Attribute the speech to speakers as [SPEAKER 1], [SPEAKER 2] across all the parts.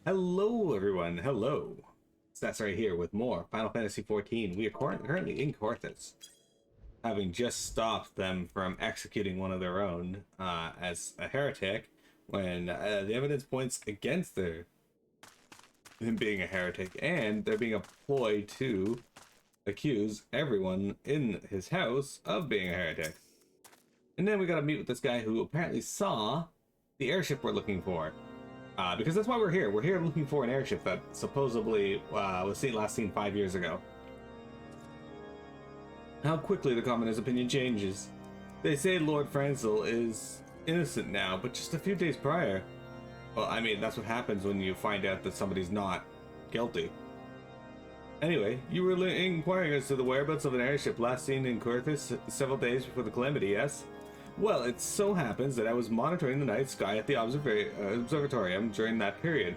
[SPEAKER 1] Hello, everyone. Hello. Stats right here with more Final Fantasy XIV. We are currently in Corthus, having just stopped them from executing one of their own as a heretic, when the evidence points against him being a heretic, and they're being employed to accuse everyone in his house of being a heretic. And then we got to meet with this guy who apparently saw the airship we're looking for. Because that's why we're here. We're here looking for an airship that supposedly was last seen 5 years ago. How quickly the commoner's opinion changes. They say Lord Franzel is innocent now, but just a few days prior. Well, I mean, that's what happens when you find out that somebody's not guilty. Anyway, you were inquiring as to the whereabouts of an airship last seen in Corthus several days before the calamity, yes? Well, it so happens that I was monitoring the night sky at the observatorium during that period.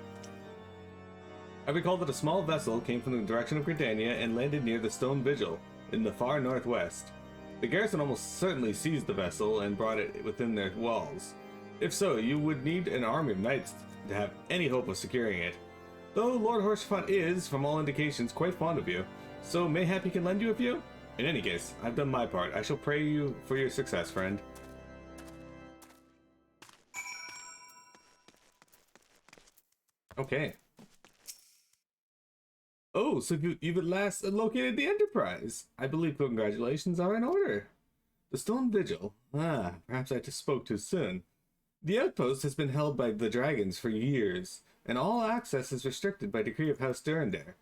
[SPEAKER 1] I recall that a small vessel came from the direction of Gridania and landed near the Stone Vigil, in the far northwest. The garrison almost certainly seized the vessel and brought it within their walls. If so, you would need an army of knights to have any hope of securing it. Though Lord Horsefant is, from all indications, quite fond of you, so mayhap he can lend you a few? In any case, I've done my part. I shall pray you for your success, friend. Okay. Oh, so you've at last located the Enterprise. I believe congratulations are in order. The Stone Vigil. Perhaps I just spoke too soon. The outpost has been held by the dragons for years, and all access is restricted by decree of House Durandare.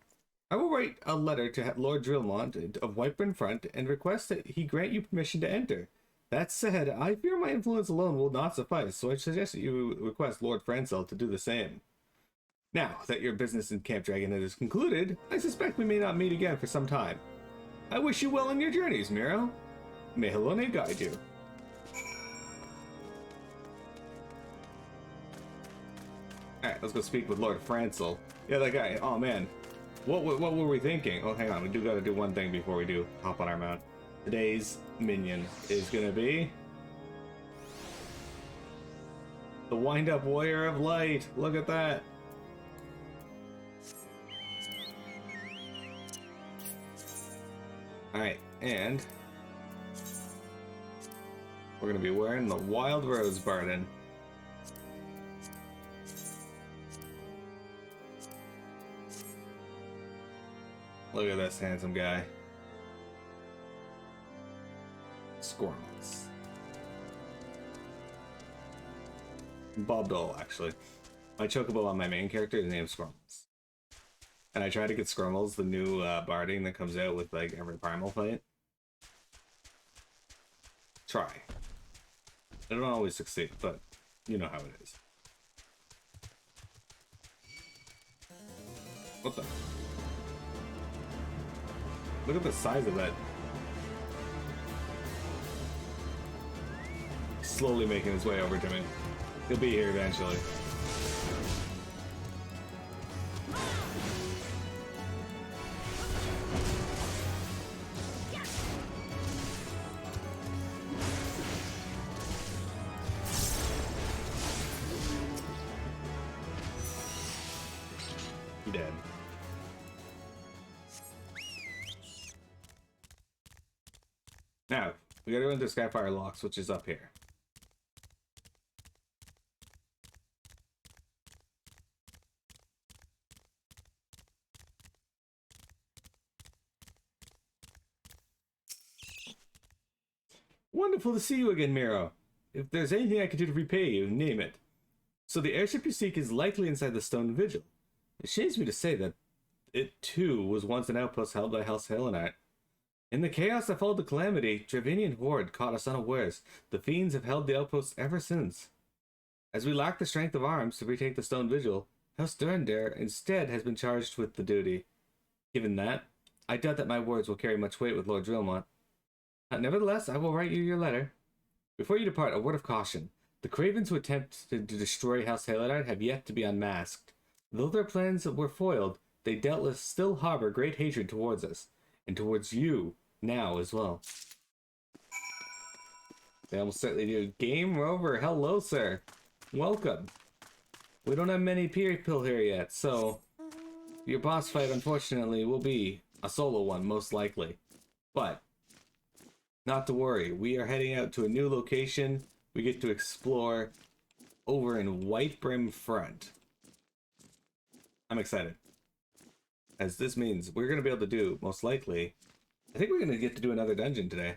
[SPEAKER 1] I will write a letter to Lord Drillmont of Whiteburn Front and request that he grant you permission to enter. That said, I fear my influence alone will not suffice, so I suggest that you request Lord Franzel to do the same. Now that your business in Camp Dragonhead is concluded, I suspect we may not meet again for some time. I wish you well in your journeys, Miro. May Helone guide you. Alright, let's go speak with Lord Franzel. Yeah, that guy. Oh, man. What were we thinking? Oh, hang on. We do gotta do one thing before we do hop on our mount. Today's minion is gonna be the Wind-Up Warrior of Light. Look at that. Alright, and we're gonna be wearing the Wild Rose Barden. Look at this handsome guy. Squirmels. Bob Dole, actually. My chocobo on my main character is named Squirmels. And I try to get Squirmels, the new barding that comes out with like every primal fight. Try. I don't always succeed, but you know how it is. What the? Look at the size of that. Slowly making his way over to me. He'll be here eventually. He dead. Now, we gotta go into Skyfire Locks, which is up here. Wonderful to see you again, Miro. If there's anything I can do to repay you, name it. So the airship you seek is likely inside the Stone Vigil. It shames me to say that it, too, was once an outpost held by House Helenite. In the chaos that followed the calamity, Dravinian horde caught us unawares. The fiends have held the outpost ever since. As we lack the strength of arms to retake the Stone Vigil, House Durandare instead has been charged with the duty. Given that, I doubt that my words will carry much weight with Lord Drillmont. Nevertheless, I will write you your letter. Before you depart, a word of caution. The cravens who attempt to destroy House Halidite have yet to be unmasked. Though their plans were foiled, they doubtless still harbor great hatred towards us, and towards you now as well. They almost certainly do. Game over. Hello, sir. Welcome. We don't have many people here yet, so your boss fight, unfortunately, will be a solo one, most likely. But not to worry, we are heading out to a new location. We get to explore over in White Brim Front. I'm excited, as this means we're going to be able to do, most likely, I think we're going to get to do another dungeon today.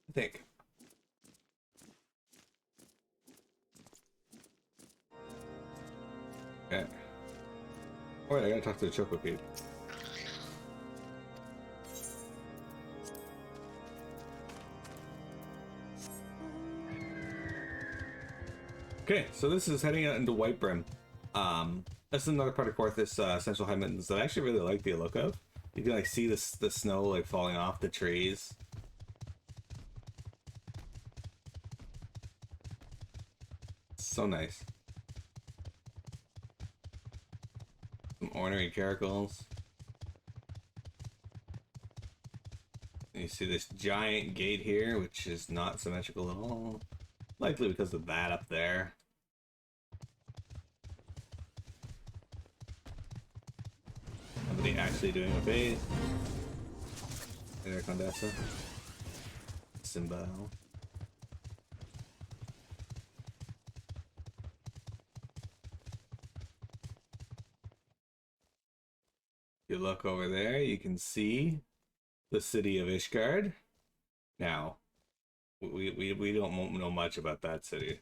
[SPEAKER 1] I think. Okay. Alright, I gotta talk to the Choco Pete. Okay, so this is heading out into White Brim. This is another part of Korthus Central High Mountains that I actually really like the look of. You can like see the snow like falling off the trees. So nice. Some ornery caracals. And you see this giant gate here, which is not symmetrical at all. Likely because of that up there. Somebody actually doing a bait. There, Condessa. Simba. You look over there, you can see the city of Ishgard. Now, we don't know much about that city.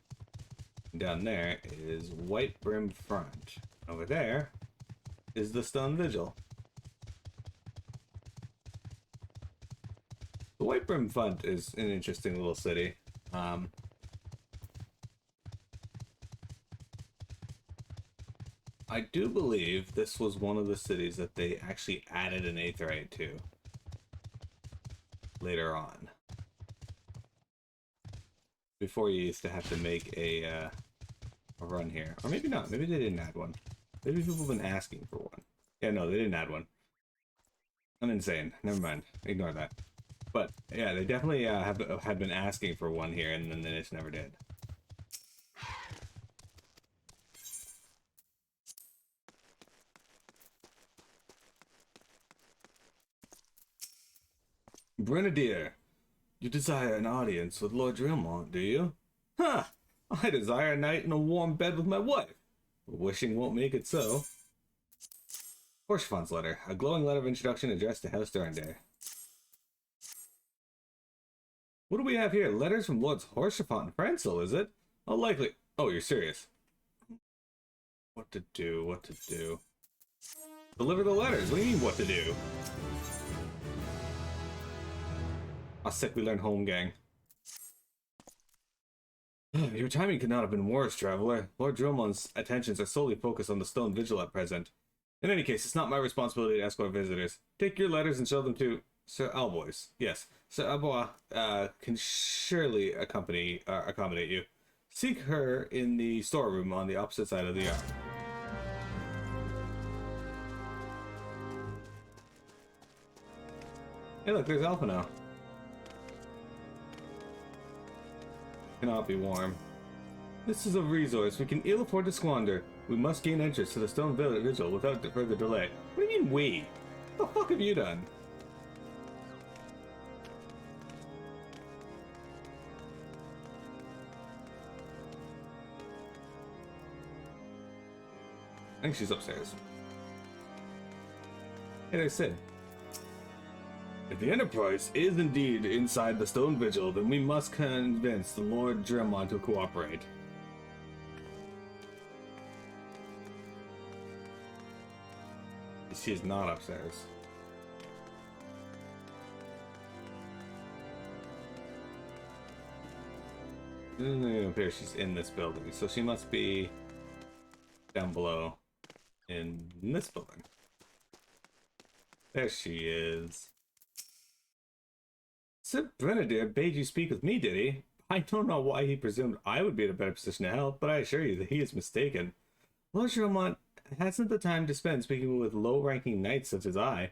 [SPEAKER 1] Down there is White Brim Front. Over there is the Stone Vigil. The White Brim Front is an interesting little city. I do believe this was one of the cities that they actually added an Aetheryte to later on. Before you used to have to make a run here. Or maybe not. Maybe they didn't add one. Maybe people have been asking for one. Yeah, no, they didn't add one. I'm insane. Never mind. Ignore that. But, yeah, they definitely have been asking for one here, and then they just never did. Grenadier, you desire an audience with Lord Drillmont, do you? Huh! I desire a night in a warm bed with my wife. But wishing won't make it so. Horsefant's letter. A glowing letter of introduction addressed to House Durandare. What do we have here? Letters from Lords Horsefant and Francil, is it? Oh, likely. Oh, you're serious. What to do, what to do. Deliver the letters. What do you mean, what to do? How sick we learn home, gang. Your timing could not have been worse, traveler. Lord Drillmont's attentions are solely focused on the Stone Vigil at present. In any case, it's not my responsibility to escort visitors. Take your letters and show them to Sir Albois. Yes, Sir Albois can surely accommodate you. Seek her in the storeroom on the opposite side of the yard. Hey, look, there's Alpha now. Cannot be warm. This is a resource we can ill afford to squander. We must gain entrance to the Stone Vigil without further delay. What do you mean we? What the fuck have you done? I think she's upstairs. Hey, there's Sid. If the Enterprise is indeed inside the Stone Vigil, then we must convince the Lord Drillmont to cooperate. She is not upstairs. It doesn't even appear she's in this building, so she must be down below in this building. There she is. Sir Grenadier bade you speak with me, did he? I don't know why he presumed I would be in a better position to help, but I assure you that he is mistaken. Lord Drillmont hasn't the time to spend speaking with low-ranking knights such as I.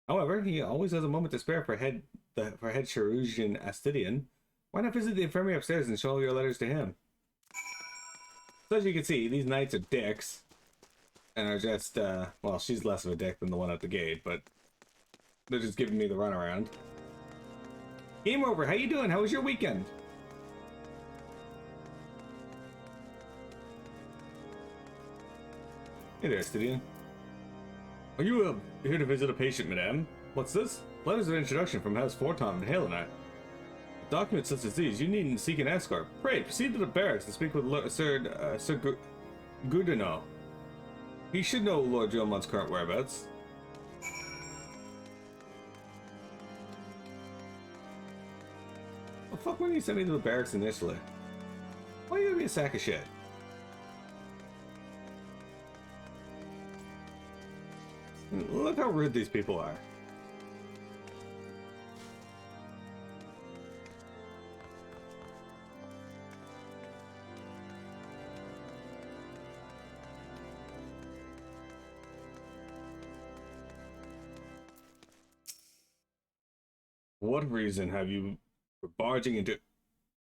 [SPEAKER 1] However, he always has a moment to spare for head Cherusian Astidian. Why not visit the infirmary upstairs and show all your letters to him? So as you can see, these knights are dicks. And are just, well, she's less of a dick than the one at the gate, but they're just giving me the runaround. Game over. How you doing? How was your weekend? Hey there, Astidian. Are you here to visit a patient, madame? What's this? Letters of introduction from House Fortom and Hale and I. Documents such as these, you needn't seek an escort. Pray, proceed to the barracks and speak with Sir Gudino. He should know Lord Drillmont's current whereabouts. The fuck, why did you send me to the barracks initially? Why are you gonna be a sack of shit? Look how rude these people are. What reason have you for barging into...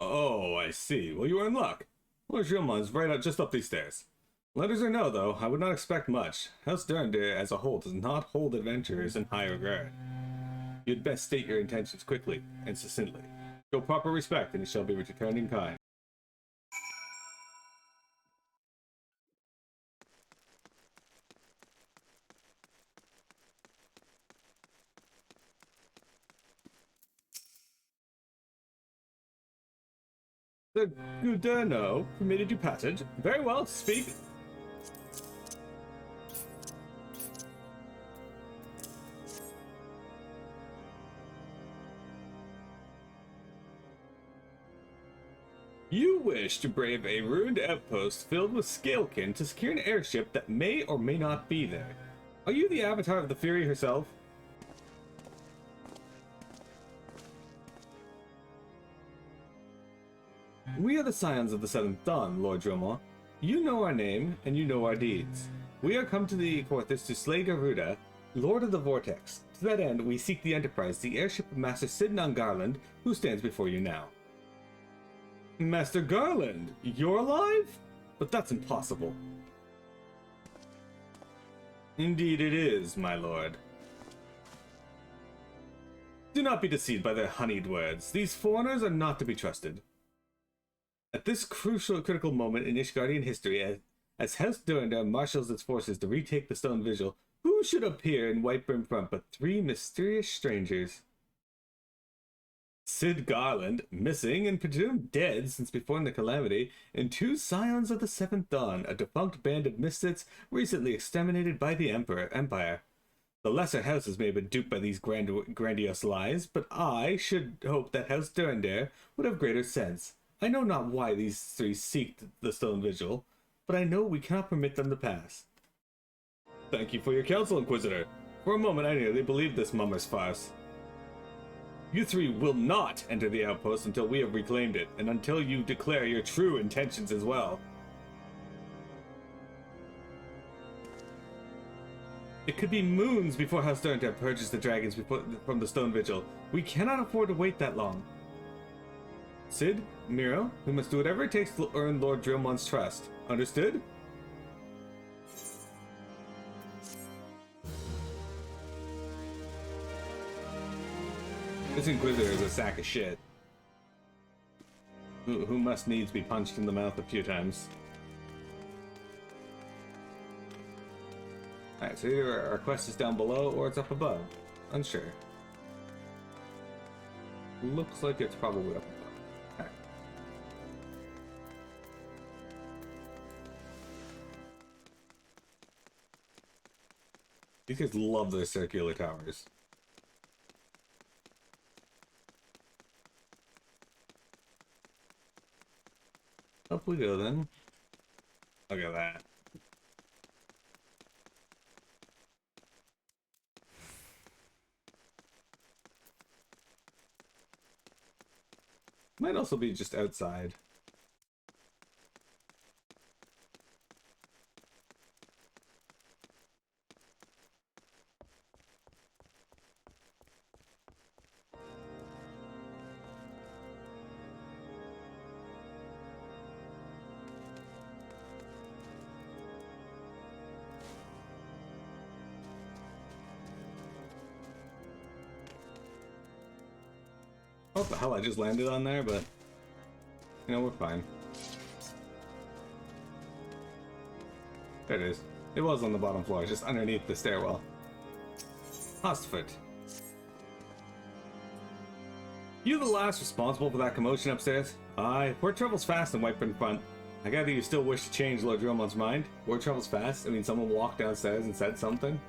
[SPEAKER 1] Oh, I see. Well, you were in luck. Lord Drillmont's right up, just up these stairs. Letters or no, though, I would not expect much. House Durandar as a whole does not hold adventurers in high regard. You'd best state your intentions quickly and succinctly. Show proper respect, and it shall be returned in kind. The Gudino permitted you passage. Very well, speak. You wish to brave a ruined outpost filled with scalekin to secure an airship that may or may not be there. Are you the avatar of the Fury herself? We are the Scions of the Seventh Dawn, Lord Dromor. You know our name, and you know our deeds. We are come to the Corthus to slay Garuda, Lord of the Vortex. To that end, we seek the Enterprise, the airship of Master Sidnan Garland, who stands before you now. Master Garland, you're alive? But that's impossible. Indeed it is, my lord. Do not be deceived by their honeyed words. These foreigners are not to be trusted. At this critical moment in Ishgardian history, as House Durandar marshals its forces to retake the Stone Vigil, who should appear in white-brimmed front but three mysterious strangers? Sid Garland, missing and presumed dead since before the Calamity, and two Scions of the Seventh Dawn, a defunct band of misfits recently exterminated by the Empire. The lesser houses may have been duped by these grandiose lies, but I should hope that House Durandar would have greater sense. I know not why these three seek the Stone Vigil, but I know we cannot permit them to pass. Thank you for your counsel, Inquisitor. For a moment I nearly believed this mummer's farce. You three will not enter the outpost until we have reclaimed it, and until you declare your true intentions as well. It could be moons before House Durandar purges the dragons from the Stone Vigil. We cannot afford to wait that long. Sid, Miro, we must do whatever it takes to earn Lord Drillmont's trust. Understood? This Inquisitor is a sack of shit. Who must needs be punched in the mouth a few times. Alright, so either our quest is down below or it's up above. Unsure. Looks like it's probably up above. Alright. These guys love their circular towers. Up we go then. Look at that. Might also be just outside. What the hell, I just landed on there, but... You know, we're fine. There it is. It was on the bottom floor, just underneath the stairwell. Hostfoot. You the last responsible for that commotion upstairs? Aye, word travels fast and wipe in front. I gather you still wish to change Lord Drillmon's mind? Word travels fast? I mean, someone walked downstairs and said something?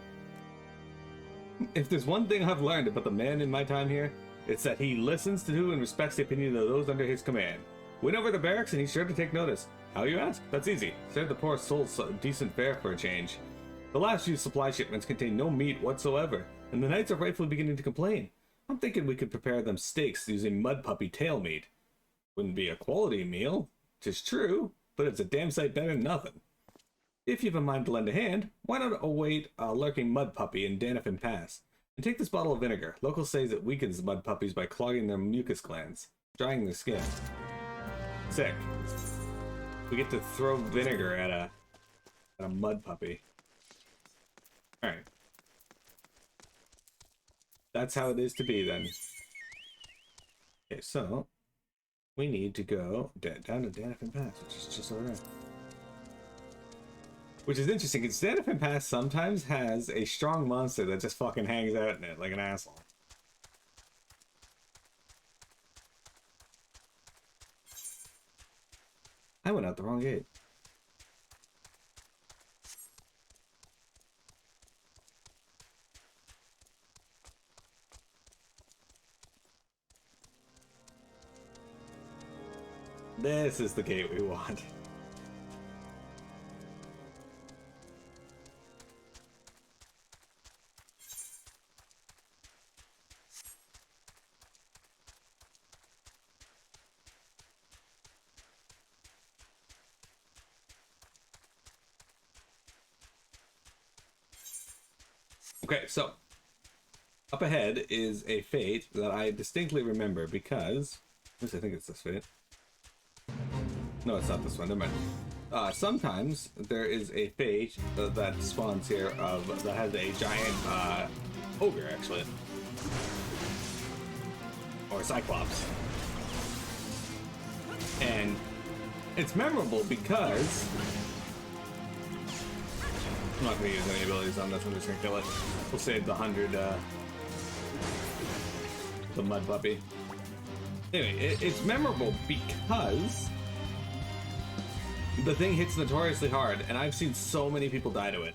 [SPEAKER 1] If there's one thing I've learned about the man in my time here, it's that he listens to and respects the opinion of those under his command. Win over the barracks and he's sure to take notice. How, you ask? That's easy. Serve the poor souls some decent fare for a change. The last few supply shipments contain no meat whatsoever, and the knights are rightfully beginning to complain. I'm thinking we could prepare them steaks using mud puppy tail meat. Wouldn't be a quality meal, 'tis true, but it's a damn sight better than nothing. If you've a mind to lend a hand, why not await a lurking mud puppy in Danifin Pass? And take this bottle of vinegar. Locals say it weakens mud puppies by clogging their mucus glands, drying their skin. Sick. We get to throw vinegar at a mud puppy. Alright. That's how it is to be then. Okay, so we need to go down to Danifin Pass, which is just over there. Which is interesting, because Danifin Pass sometimes has a strong monster that just fucking hangs out in it like an asshole. I went out the wrong gate. This is the gate we want. Okay, so up ahead is a fate that I distinctly remember because at least I think it's this fate. No, it's not this one. Never mind. Sometimes there is a fate that spawns here that has a giant ogre, actually, or cyclops, and it's memorable because I'm not going to use any abilities on this. I'm just going to kill it. We'll save the 100. The mud puppy. Anyway, it's memorable because the thing hits notoriously hard, and I've seen so many people die to it.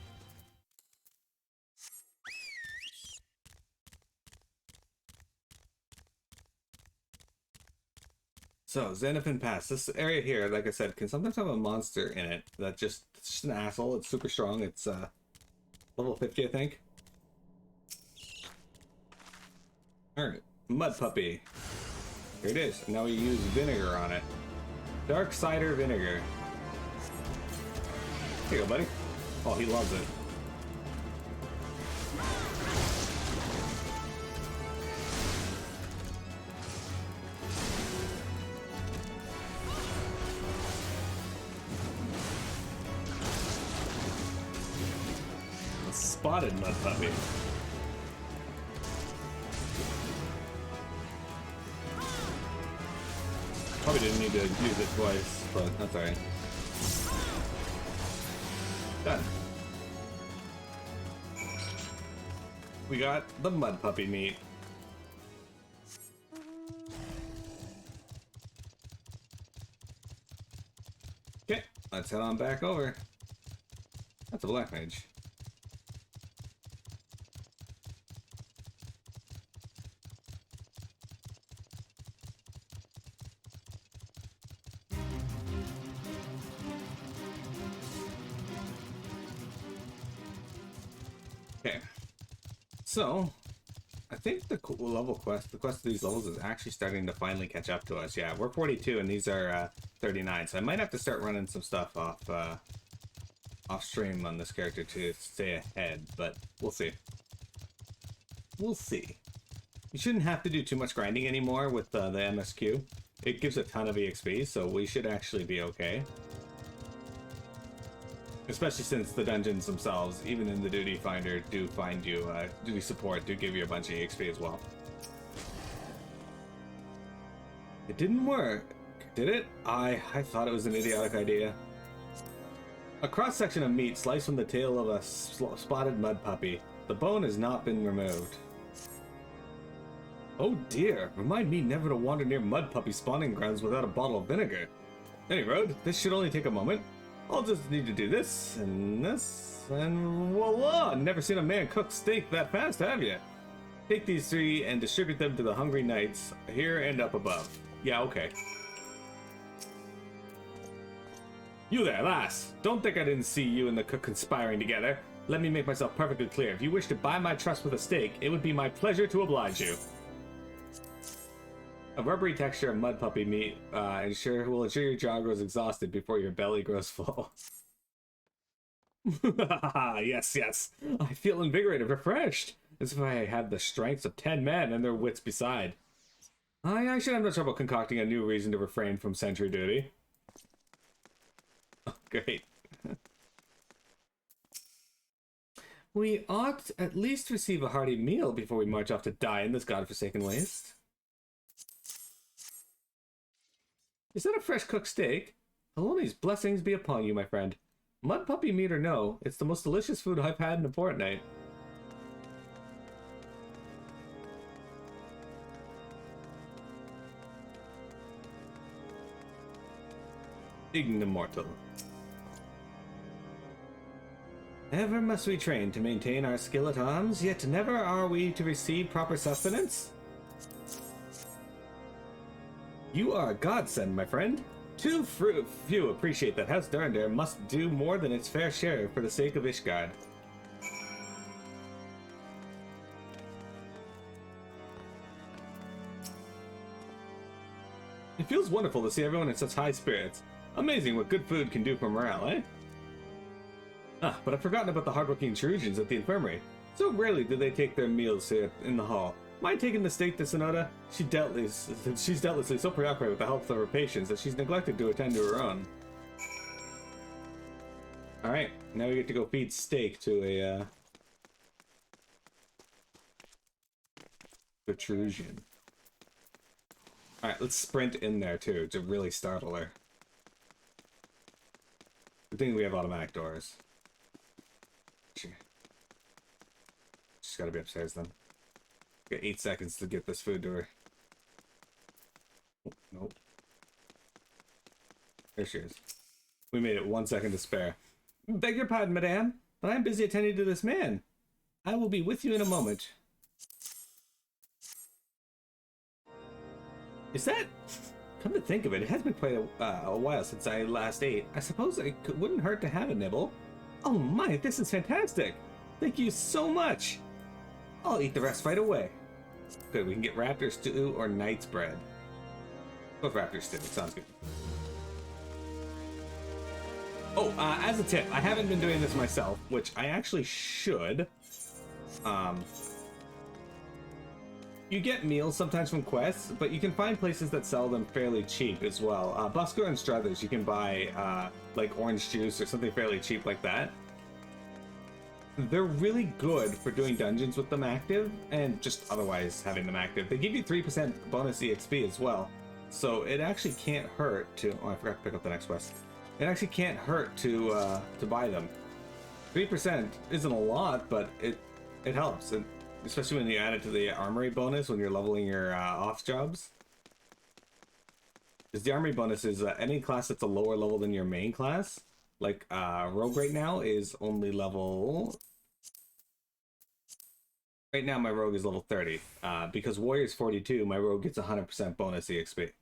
[SPEAKER 1] So, Danifin Pass. This area here, like I said, can sometimes have a monster in it that it's just an asshole. It's super strong. It's level 50, I think. Alright, mud puppy. Here it is. Now we use vinegar on it. Dark cider vinegar. Here you go, buddy. Oh, he loves it. A spotted mud puppy. Probably didn't need to use it twice, but that's alright. Done. We got the mud puppy meat. Okay, let's head on back over. That's a black mage. Okay, so I think the level quest, the quest of these levels is actually starting to finally catch up to us. Yeah, we're 42 and these are 39, so I might have to start running some stuff off stream on this character to stay ahead, but we'll see. We'll see. You shouldn't have to do too much grinding anymore with the MSQ. It gives a ton of EXP, so we should actually be okay. Especially since the dungeons themselves, even in the Duty Finder, do find you, Duty Support do give you a bunch of EXP as well. It didn't work, did it? I thought it was an idiotic idea. A cross-section of meat sliced from the tail of a spotted mud puppy. The bone has not been removed. Oh dear, remind me never to wander near mud puppy spawning grounds without a bottle of vinegar. Any road, this should only take a moment. I'll just need to do this, and voila! Never seen a man cook steak that fast, have you? Take these 3 and distribute them to the hungry knights, here and up above. Yeah, okay. You there, lass! Don't think I didn't see you and the cook conspiring together. Let me make myself perfectly clear. If you wish to buy my trust with a steak, it would be my pleasure to oblige you. A rubbery texture of mud puppy meat will ensure your jaw grows exhausted before your belly grows full. Yes, yes. I feel invigorated, refreshed, as if I had the strengths of 10 men and their wits beside. I should have no trouble concocting a new reason to refrain from sentry duty. Oh, great. We ought at least receive a hearty meal before we march off to die in this godforsaken waste. Is that a fresh cooked steak? Hallomi's blessings be upon you, my friend. Mud puppy meat or no, it's the most delicious food I've had in a fortnight. Ignimortal. Ever must we train to maintain our skill at arms, yet never are we to receive proper sustenance? You are a godsend, my friend. Too few appreciate that House Durandar must do more than its fair share for the sake of Ishgard. It feels wonderful to see everyone in such high spirits. Amazing what good food can do for morale, eh? Ah, but I've forgotten about the hardworking Cherugians at the infirmary. So rarely do they take their meals here in the hall. Mind taking the steak to Sonoda? She's doubtlessly so preoccupied with the health of her patients that she's neglected to attend to her own. Alright, now we get to go feed steak to a Cherugian. Alright, let's sprint in there too to really startle her. Good thing we have automatic doors. She's gotta be upstairs then. Got 8 seconds to get this food to her. Oh, nope. There she is. We made it 1 second to spare. Beg your pardon, madame, but I'm busy attending to this man. I will be with you in a moment. Is that... Come to think of it, it has been quite a while since I last ate. I suppose it wouldn't hurt to have a nibble. Oh my, this is fantastic. Thank you so much. I'll eat the rest right away. Good, we can get raptor stew or knight's bread. Both raptor stew, sounds good. Oh, as a tip, I haven't been doing this myself, which I actually should. You get meals sometimes from quests, but you can find places that sell them fairly cheap as well. Busker and Struthers, you can buy like orange juice or something fairly cheap like that. They're really good for doing dungeons with them active, and just otherwise having them active. They give you 3% bonus EXP as well, so it actually can't hurt to... Oh, I forgot to pick up the next quest. It actually can't hurt to buy them. 3% isn't a lot, but it helps, especially when you add it to the armory bonus when you're leveling your off jobs. Because the armory bonus is any class that's a lower level than your main class. Like, Rogue right now is only level... Right now my Rogue is level 30. Because Warrior's 42, my Rogue gets 100% bonus EXP.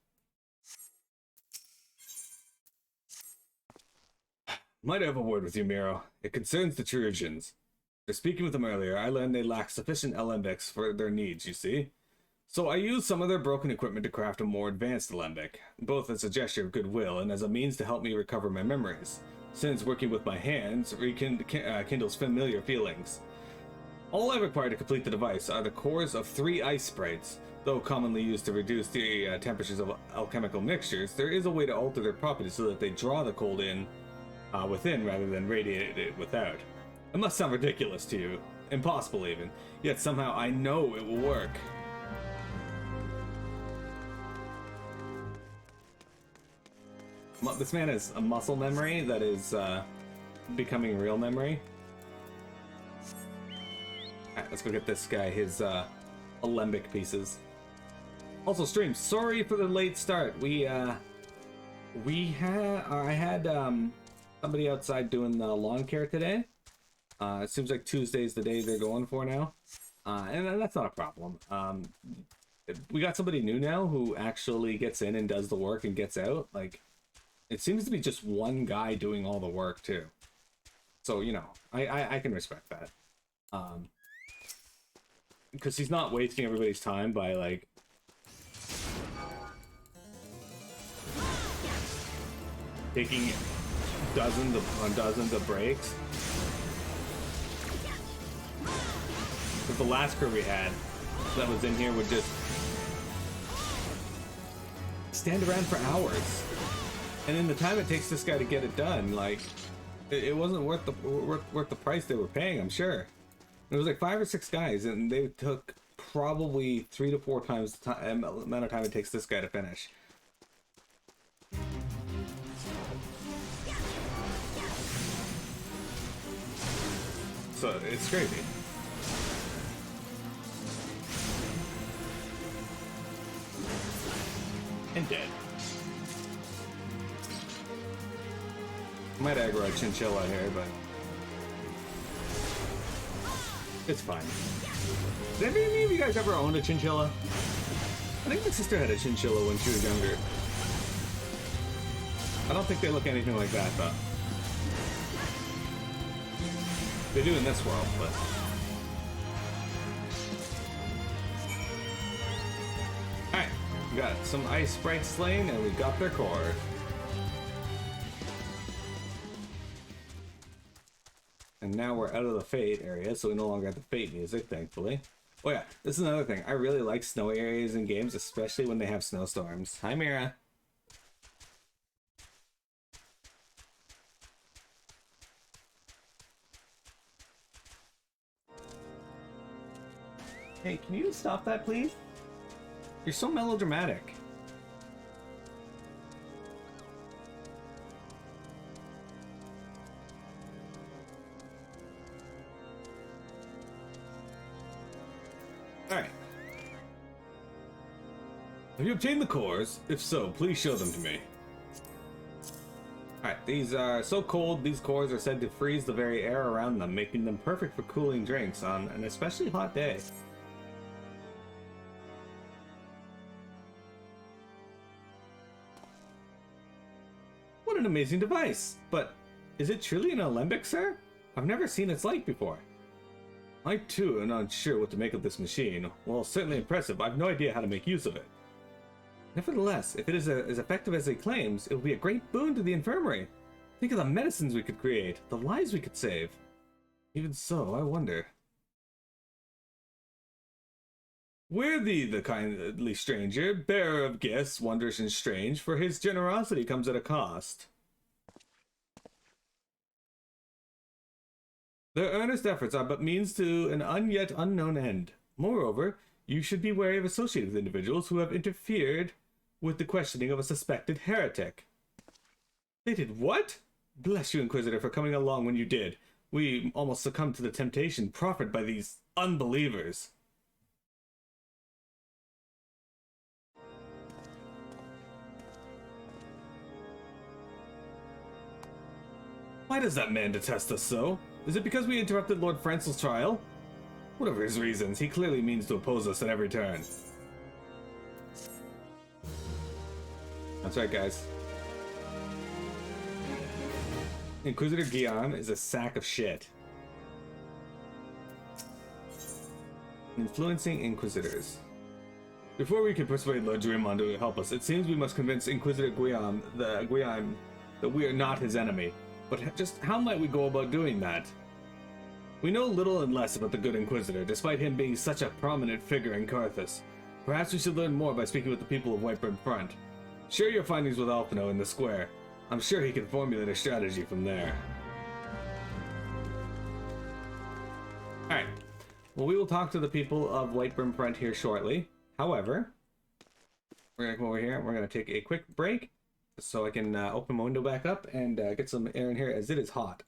[SPEAKER 1] Might I have a word with you, Miro? It concerns the Cherugians. After speaking with them earlier, I learned they lack sufficient alembics for their needs, you see? So I used some of their broken equipment to craft a more advanced alembic, both as a gesture of goodwill and as a means to help me recover my memories, since working with my hands rekindles familiar feelings. All I require to complete the device are the cores of 3 ice sprites. Though commonly used to reduce the temperatures of alchemical mixtures, there is a way to alter their properties so that they draw the cold in within rather than radiate it without. It must sound ridiculous to you, impossible even, yet somehow I know it will work. This man has a muscle memory that is becoming real memory. Alright, let's go get this guy his alembic pieces. Also, stream, sorry for the late start. I had somebody outside doing the lawn care today. It seems like Tuesday's the day they're going for now. And that's not a problem. We got somebody new now who actually gets in and does the work and gets out. Like, it seems to be just one guy doing all the work too. So, you know, I can respect that. Because he's not wasting everybody's time by, like, taking dozens of breaks. But the last crew we had that was in here would just stand around for hours. And in the time it takes this guy to get it done, like, it wasn't worth the price they were paying, I'm sure. It was like 5 or 6 guys, and they took probably 3 to 4 times the amount of time it takes this guy to finish. So it's crazy. And dead. Might aggro a chinchilla here, but it's fine. Did any of you guys ever own a chinchilla? I think my sister had a chinchilla when she was younger. I don't think they look anything like that, though. They do in this world, but... Alright, we got some ice sprites slain, and we got their core. And now we're out of the Fate area, so we no longer have the Fate music, thankfully. Oh yeah, this is another thing. I really like snowy areas in games, especially when they have snowstorms. Hi, Mira. Hey, can you stop that, please? You're so melodramatic. Alright. Have you obtained the cores? If so, please show them to me. Alright, these are so cold, these cores are said to freeze the very air around them, making them perfect for cooling drinks on an especially hot day. What an amazing device! But is it truly an alembic, sir? I've never seen its like before. I too am not sure what to make of this machine. Well, certainly impressive, I have no idea how to make use of it. Nevertheless, if it is as effective as it claims, it will be a great boon to the infirmary. Think of the medicines we could create, the lives we could save. Even so, I wonder. Worthy the kindly stranger, bearer of gifts, wondrous and strange, for his generosity comes at a cost. Their earnest efforts are but means to an yet unknown end. Moreover, you should be wary of associating with individuals who have interfered with the questioning of a suspected heretic. They did what? Bless you, Inquisitor, for coming along when you did. We almost succumbed to the temptation proffered by these unbelievers. Why does that man detest us so? Is it because we interrupted Lord Francel's trial? Whatever his reasons, he clearly means to oppose us at every turn. That's right, guys. Inquisitor Guillaume is a sack of shit. Influencing Inquisitors. Before we can persuade Lord Druimond to help us, it seems we must convince Inquisitor Guillaume that we are not his enemy. But just how might we go about doing that? We know little and less about the good Inquisitor, despite him being such a prominent figure in Carthus. Perhaps we should learn more by speaking with the people of Whitebrim Front. Share your findings with Alphino in the square. I'm sure he can formulate a strategy from there. Alright. Well, we will talk to the people of Whitebrim Front here shortly. However, we're going to come over here and we're going to take a quick break. so I can open my window back up and get some air in here as it is hot.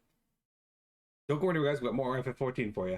[SPEAKER 1] Don't go anywhere, guys. We've got more FF14 for you.